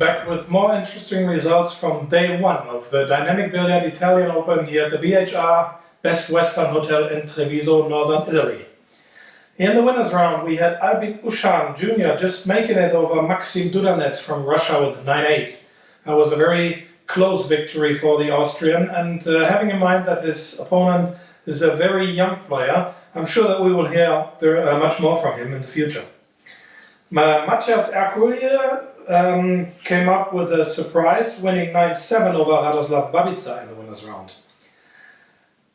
back with more interesting results from day one of the Dynamic Billiard Italian Open here at the BHR Best Western Hotel in Treviso, northern Italy. In the winners round we had Albin Ushan Jr. just making it over Maxim Dudanets from Russia with 9-8. That was a very close victory for the Austrian, and having in mind that his opponent is a very young player, I'm sure that we will hear much more from him in the future. Matthias Erkulie came up with a surprise, winning 9-7 over Radoslav Babica in the winners round.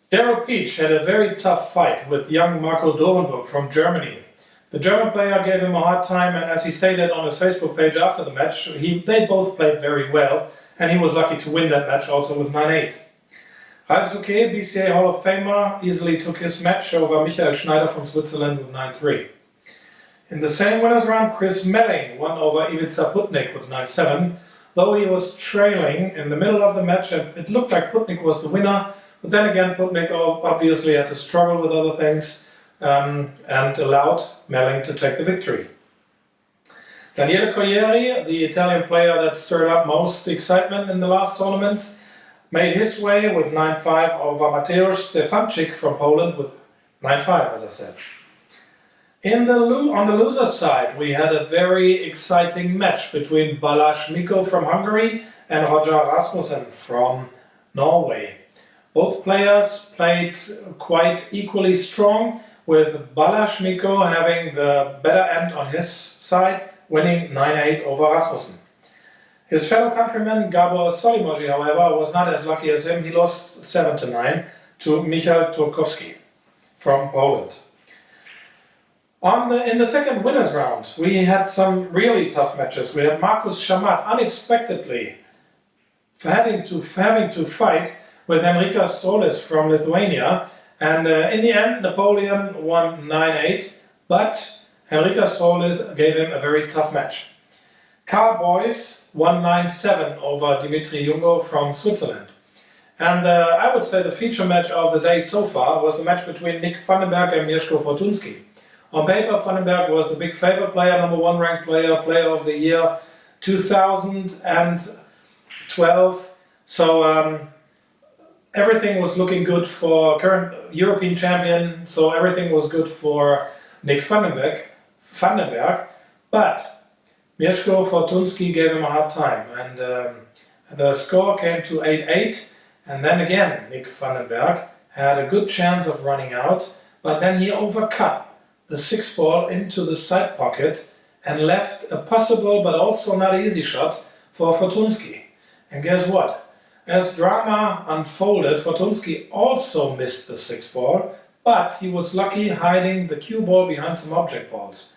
Daryl Peach had a very tough fight with young Marco Dorenburg from Germany. The German player gave him a hard time, and as he stated on his Facebook page after the match, they both played very well, and he was lucky to win that match also with 9-8. Ralf Souquet, BCA Hall of Famer, easily took his match over Michael Schneider from Switzerland with 9-3. In the same winners round, Chris Melling won over Ivica Putnik with 9-7, though he was trailing in the middle of the match and it looked like Putnik was the winner, but then again Putnik obviously had to struggle with other things and allowed Melling to take the victory. Daniele Corrieri, the Italian player that stirred up most excitement in the last tournaments, made his way with 9-5 over Mateusz Stefanczyk from Poland with 9-5, as I said. On the loser's side, we had a very exciting match between Balázs Mikko from Hungary and Roger Rasmussen from Norway. Both players played quite equally strong, with Balázs Mikko having the better end on his side, winning 9-8 over Rasmussen. His fellow countryman Gabor Solimoji, however, was not as lucky as him. He lost 7-9 to Michał Turkowski from Poland. In the second winners round, we had some really tough matches. We had Markus Shamat unexpectedly having to fight with Henrika Strolis from Lithuania, and in the end Napoleon won 9-8, but Henrika Strolis gave him a very tough match. Karl Boyce won 9-7 over Dimitri Jungo from Switzerland. And I would say the feature match of the day so far was the match between Nick Vandenberg and Mieszko Fortunski. On paper, Vandenberg was the big favorite player, number one ranked player, player of the year 2012. So everything was looking good for current European champion, so everything was good for Nick Vandenberg, but Mieszko Fortunski gave him a hard time, and the score came to 8-8, and then again Nick Vandenberg had a good chance of running out, but then he overcut the 6-ball into the side pocket and left a possible but also not easy shot for Fortunski. And guess what? As drama unfolded, Fortunski also missed the 6-ball, but he was lucky hiding the cue ball behind some object balls.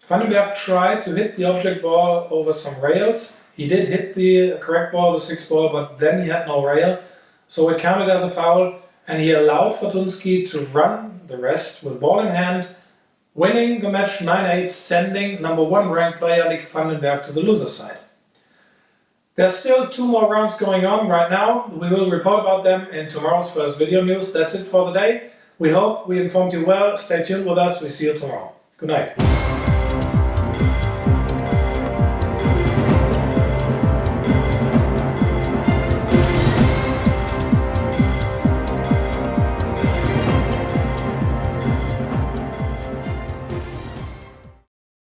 Vandenberg tried to hit the object ball over some rails. He did hit the correct ball, the 6-ball, but then he had no rail, so it counted as a foul, and he allowed Fortunski to run the rest with ball in hand, winning the match 9-8, sending number one ranked player Nick Vandenberg to the loser side. There's still 2 more rounds going on right now. We will report about them in tomorrow's first video news. That's it for the day. We hope we informed you well. Stay tuned with us. We see you tomorrow. Good night.